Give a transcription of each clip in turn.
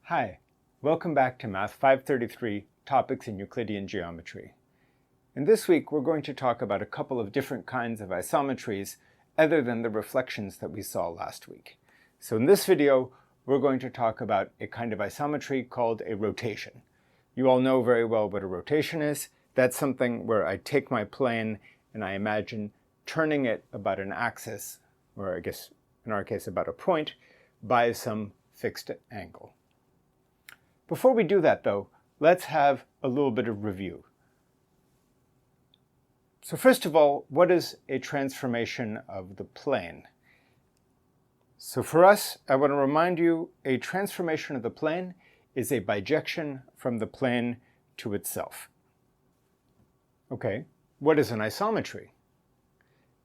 Hi, welcome back to Math 533, Topics in Euclidean Geometry. And this week we're going to talk about a couple of different kinds of isometries other than the reflections that we saw last week. So in this video, we're going to talk about a kind of isometry called a rotation. You all know very well what a rotation is. That's something where I take my plane and I imagine turning it about an axis, or I guess in our case about a point, by some fixed angle. Before we do that, though, let's have a little bit of review. So first of all, what is a transformation of the plane? So for us, I want to remind you, a transformation of the plane is a bijection from the plane to itself. Okay, what is an isometry?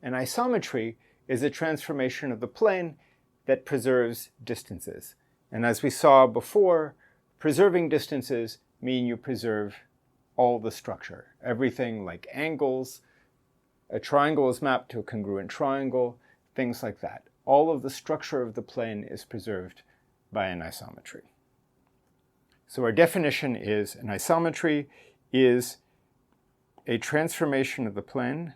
An isometry is a transformation of the plane that preserves distances. And as we saw before, preserving distances mean you preserve all the structure. Everything like angles, a triangle is mapped to a congruent triangle, things like that. All of the structure of the plane is preserved by an isometry. So our definition is an isometry is a transformation of the plane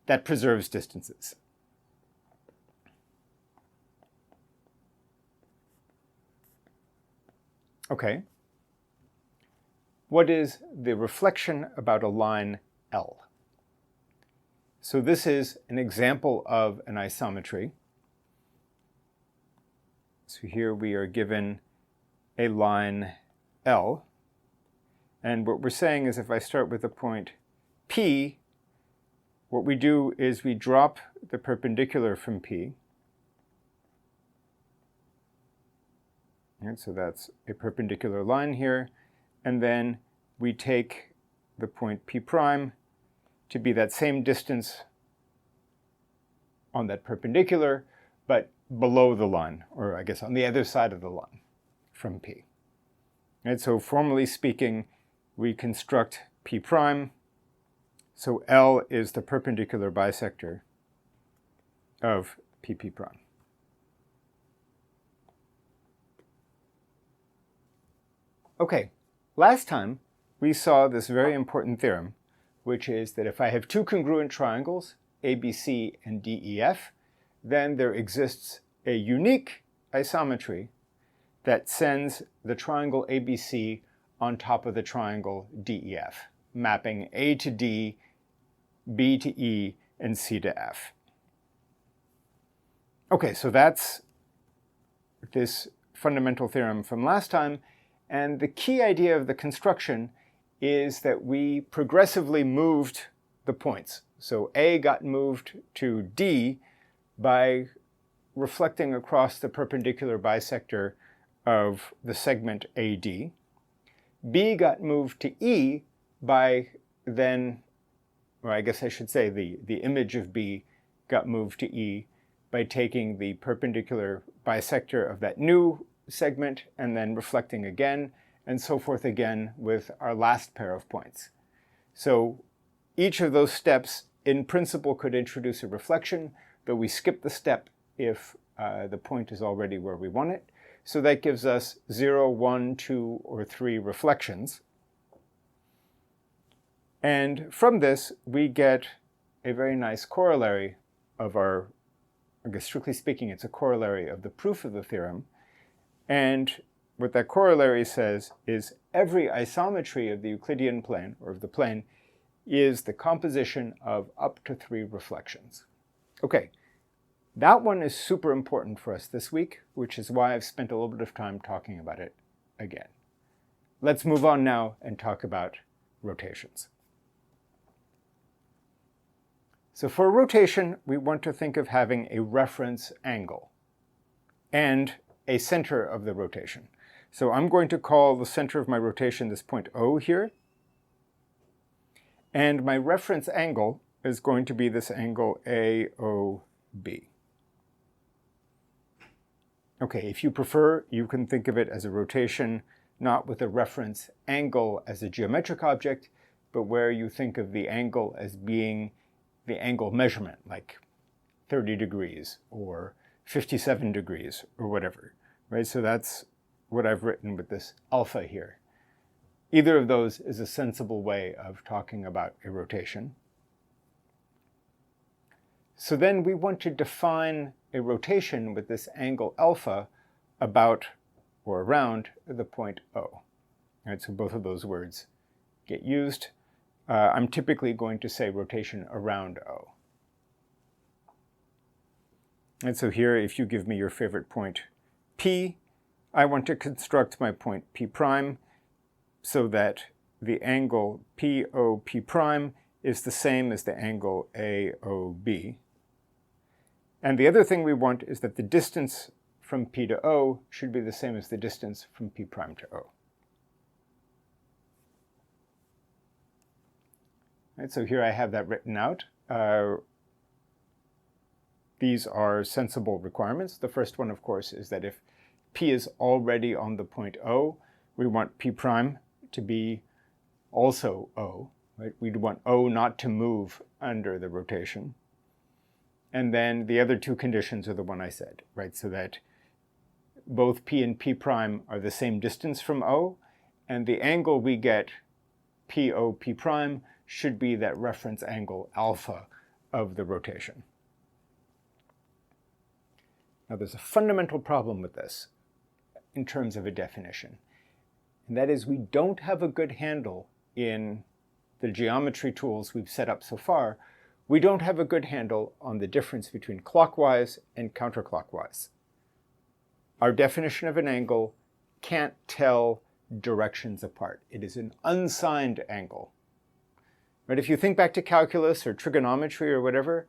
that preserves distances. Okay, what is the reflection about a line L? So this is an example of an isometry. So here we are given a line L, and what we're saying is if I start with a point P, what we do is we drop the perpendicular from P. And so that's a perpendicular line here, and then we take the point P prime to be that same distance on that perpendicular, but below the line, or I guess on the other side of the line from P. And so formally speaking, we construct P prime. So L is the perpendicular bisector of PP prime. Okay, last time we saw this very important theorem, which is that if I have two congruent triangles, ABC and DEF, then there exists a unique isometry that sends the triangle ABC on top of the triangle DEF, mapping A to D, B to E, and C to F. Okay, so that's this fundamental theorem from last time. And the key idea of the construction is that we progressively moved the points. So A got moved to D by reflecting across the perpendicular bisector of the segment AD. B got moved to E by then, or I guess I should say the image of B got moved to E by taking the perpendicular bisector of that new segment and then reflecting again, and so forth again with our last pair of points. So each of those steps in principle could introduce a reflection, though we skip the step if the point is already where we want it. So that gives us 0, 1, 2, or 3 reflections. And from this, we get a very nice corollary of our, I guess strictly speaking, it's a corollary of the proof of the theorem. And what that corollary says is every isometry of the Euclidean plane, or of the plane, is the composition of up to 3 reflections. Okay, that one is super important for us this week, which is why I've spent a little bit of time talking about it again. Let's move on now and talk about rotations. So for a rotation, we want to think of having a reference angle and a center of the rotation. So I'm going to call the center of my rotation this point O here. And my reference angle is going to be this angle AOB. Okay, if you prefer, you can think of it as a rotation not with a reference angle as a geometric object, but where you think of the angle as being the angle measurement, like 30 degrees or 57 degrees or whatever, right? So that's what I've written with this alpha here. Either of those is a sensible way of talking about a rotation. So then we want to define a rotation with this angle alpha about or around the point O. Right, so both of those words get used. I'm typically going to say rotation around O. And so here, if you give me your favorite point P, I want to construct my point P prime so that the angle POP prime is the same as the angle AOB. And the other thing we want is that the distance from P to O should be the same as the distance from P prime to O. Right, so here I have that written out. These are sensible requirements. The first one, of course, is that if P is already on the point O, we want P prime to be also O. Right? We'd want O not to move under the rotation. And then the other two conditions are the one I said, right? So that both P and P prime are the same distance from O, and the angle we get, POP prime, should be that reference angle alpha of the rotation. Now there's a fundamental problem with this in terms of a definition, and that is we don't have a good handle in the geometry tools we've set up so far. We don't have a good handle on the difference between clockwise and counterclockwise. Our definition of an angle can't tell directions apart. It is an unsigned angle. Right? If you think back to calculus or trigonometry or whatever,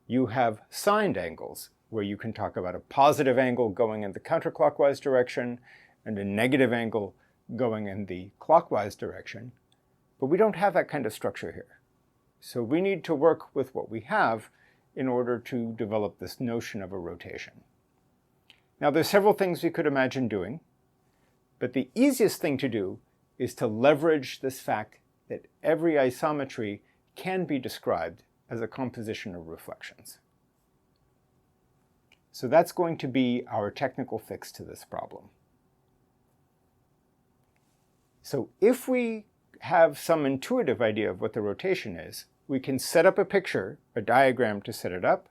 you have signed angles, where you can talk about a positive angle going in the counterclockwise direction and a negative angle going in the clockwise direction. But we don't have that kind of structure here. So we need to work with what we have in order to develop this notion of a rotation. Now there's several things we could imagine doing, but the easiest thing to do is to leverage this fact that every isometry can be described as a composition of reflections. So that's going to be our technical fix to this problem. So if we have some intuitive idea of what the rotation is, we can set up a picture, a diagram to set it up,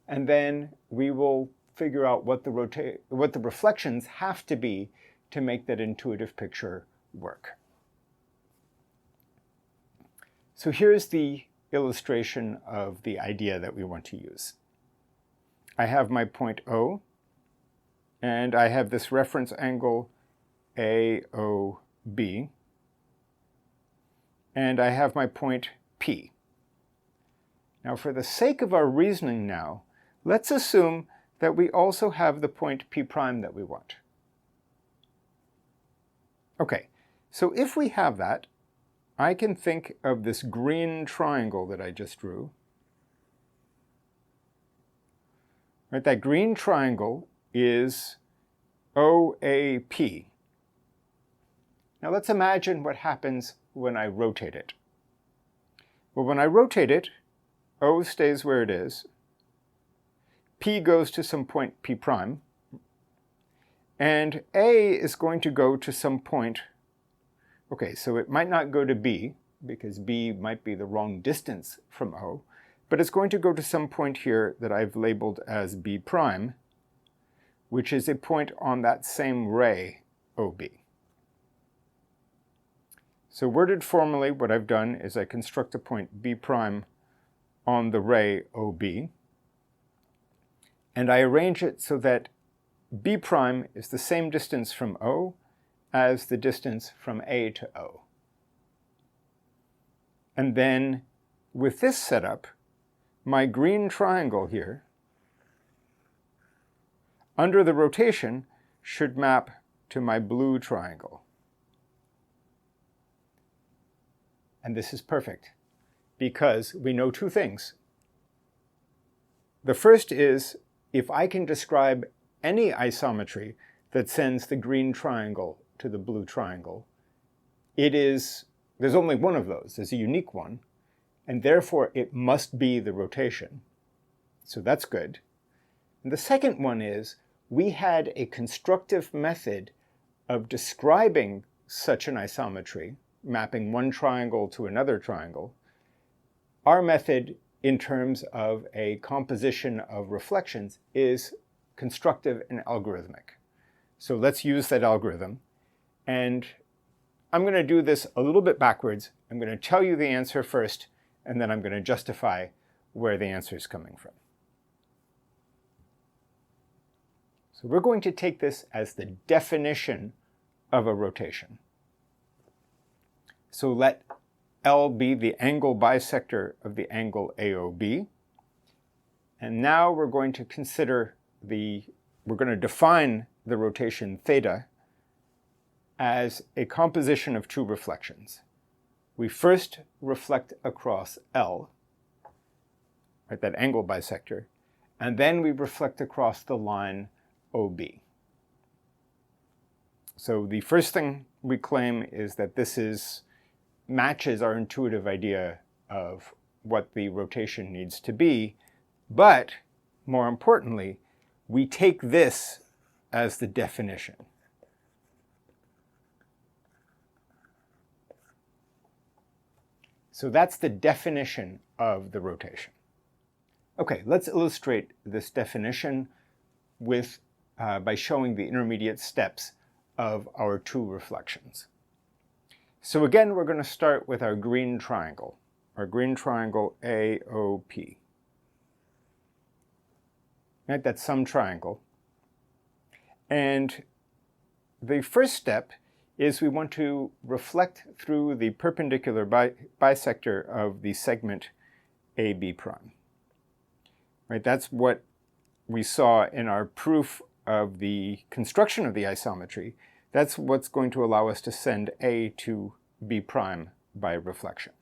and then we will figure out what the reflections have to be to make that intuitive picture work. So here's the illustration of the idea that we want to use. I have my point O, and I have this reference angle AOB, and I have my point P. Now for the sake of our reasoning now, let's assume that we also have the point P prime that we want. Okay, so if we have that, I can think of this green triangle that I just drew. Right, that green triangle is OAP. Now let's imagine what happens when I rotate it. Well, when I rotate it, O stays where it is, P goes to some point P prime, and A is going to go to some point, okay, so it might not go to B, because B might be the wrong distance from O, but it's going to go to some point here that I've labeled as B prime, which is a point on that same ray, OB. So worded formally, what I've done is I construct a point B prime on the ray OB, and I arrange it so that B prime is the same distance from O as the distance from A to O. And then with this setup, my green triangle here, under the rotation, should map to my blue triangle. And this is perfect, because we know two things. The first is, if I can describe any isometry that sends the green triangle to the blue triangle, there's only one of those, there's a unique one, and therefore it must be the rotation. So that's good. And the second one is we had a constructive method of describing such an isometry, mapping one triangle to another triangle. Our method in terms of a composition of reflections is constructive and algorithmic. So let's use that algorithm. And I'm going to do this a little bit backwards. I'm going to tell you the answer first, and then I'm going to justify where the answer is coming from. So we're going to take this as the definition of a rotation. So let L be the angle bisector of the angle AOB. And now we're going to we're going to define the rotation theta as a composition of two reflections. We first reflect across L, right, that angle bisector, and then we reflect across the line OB. So the first thing we claim is that this matches our intuitive idea of what the rotation needs to be, but more importantly, we take this as the definition. So that's the definition of the rotation. Okay, let's illustrate this definition by showing the intermediate steps of our two reflections. So again, we're going to start with our green triangle AOP. Right, that's some triangle. And the first step is we want to reflect through the perpendicular bisector of the segment AB prime. Right, that's what we saw in our proof of the construction of the isometry. That's what's going to allow us to send A to B prime by reflection.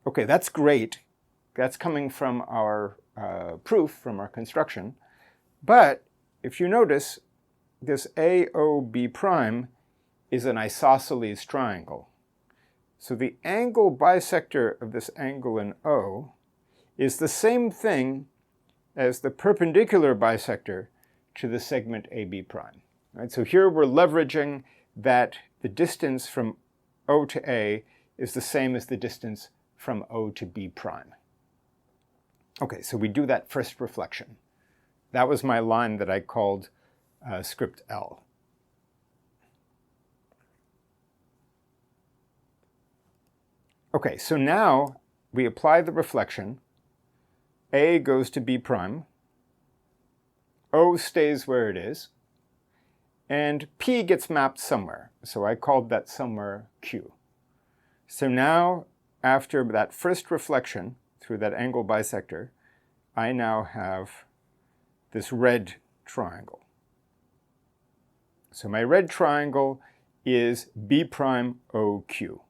Okay, that's great. That's coming from our proof, from our construction. But if you notice, this AOB prime is an isosceles triangle. So the angle bisector of this angle in O is the same thing as the perpendicular bisector to the segment AB prime. Right? So here we're leveraging that the distance from O to A is the same as the distance from O to B prime. Okay, so we do that first reflection. That was my line that I called script L. Okay, so now we apply the reflection. A goes to B prime. O stays where it is. And P gets mapped somewhere. So I called that somewhere Q. So now, after that first reflection through that angle bisector, I now have this red triangle. So my red triangle is B prime OQ.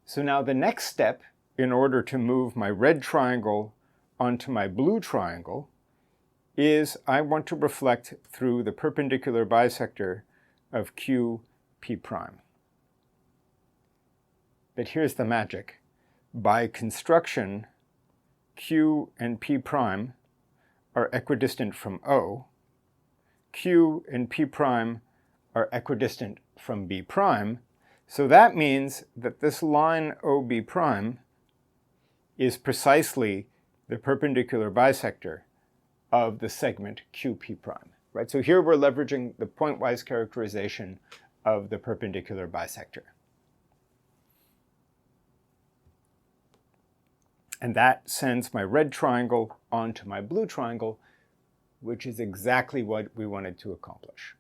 So now the next step, in order to move my red triangle onto my blue triangle, is I want to reflect through the perpendicular bisector of Q P prime. But here's the magic. By construction, Q and P prime are equidistant from O. Q and P prime are equidistant from B prime. So that means that this line OB prime is precisely the perpendicular bisector of the segment QP prime. Right? So here we're leveraging the pointwise characterization of the perpendicular bisector. And that sends my red triangle onto my blue triangle, which is exactly what we wanted to accomplish.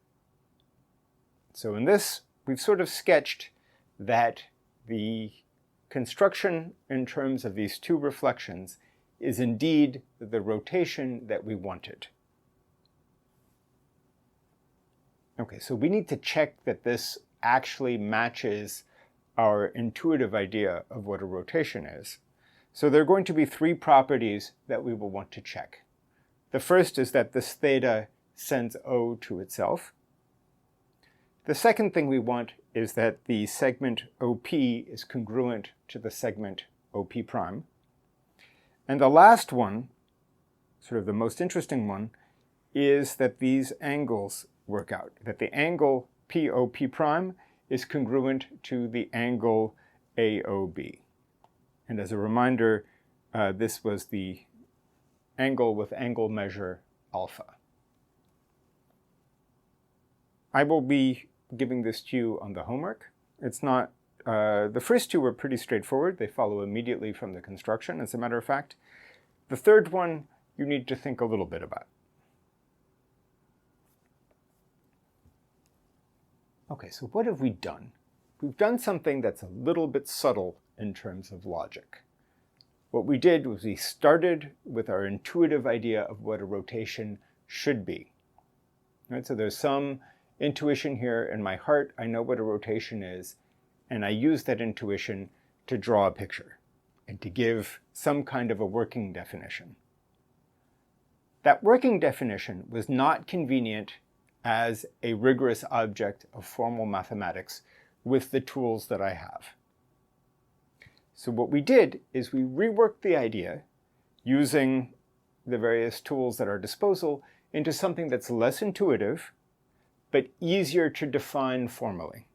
So in this, we've sort of sketched that the construction in terms of these two reflections is indeed the rotation that we wanted. Okay, so we need to check that this actually matches our intuitive idea of what a rotation is. So there are going to be three properties that we will want to check. The first is that this theta sends O to itself. The second thing we want is that the segment OP is congruent to the segment OP prime. And the last one sort of the most interesting one, is that these angles work out, that the angle POP prime is congruent to the angle AOB. And as a reminder, this was the angle with angle measure alpha. I will be giving this to you on the homework. It's not, the first two were pretty straightforward. They follow immediately from the construction, as a matter of fact. The third one, you need to think a little bit about. Okay, so what have we done? We've done something that's a little bit subtle in terms of logic. What we did was we started with our intuitive idea of what a rotation should be. Right? So there's some intuition here in my heart. I know what a rotation is, and I use that intuition to draw a picture and to give some kind of a working definition. That working definition was not convenient as a rigorous object of formal mathematics with the tools that I have. So what we did is we reworked the idea using the various tools at our disposal into something that's less intuitive, but easier to define formally.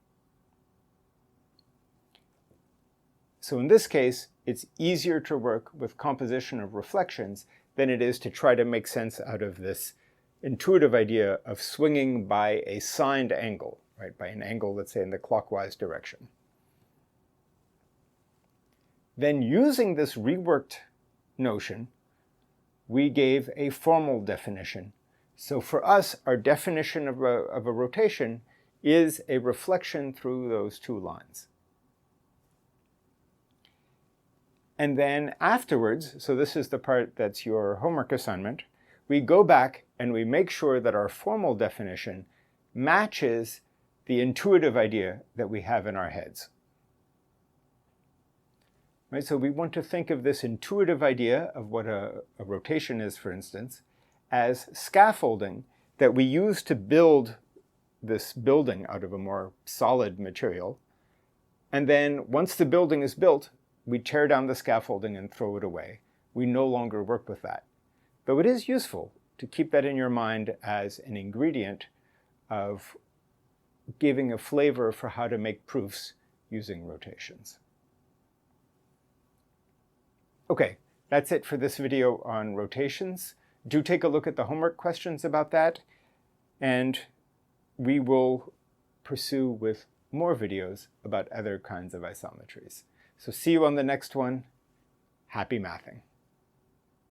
So in this case, it's easier to work with composition of reflections than it is to try to make sense out of this intuitive idea of swinging by a signed angle, right? By an angle, let's say, in the clockwise direction. Then using this reworked notion, we gave a formal definition. So for us, our definition of a rotation is a reflection through those two lines. And then afterwards, so this is the part that's your homework assignment, we go back and we make sure that our formal definition matches the intuitive idea that we have in our heads. Right? So we want to think of this intuitive idea of what a rotation is, for instance, as scaffolding that we use to build this building out of a more solid material. And then once the building is built, we tear down the scaffolding and throw it away. We no longer work with that. Though it is useful to keep that in your mind as an ingredient of giving a flavor for how to make proofs using rotations. Okay, that's it for this video on rotations. Do take a look at the homework questions about that, and we will pursue with more videos about other kinds of isometries. So see you on the next one. Happy mathing.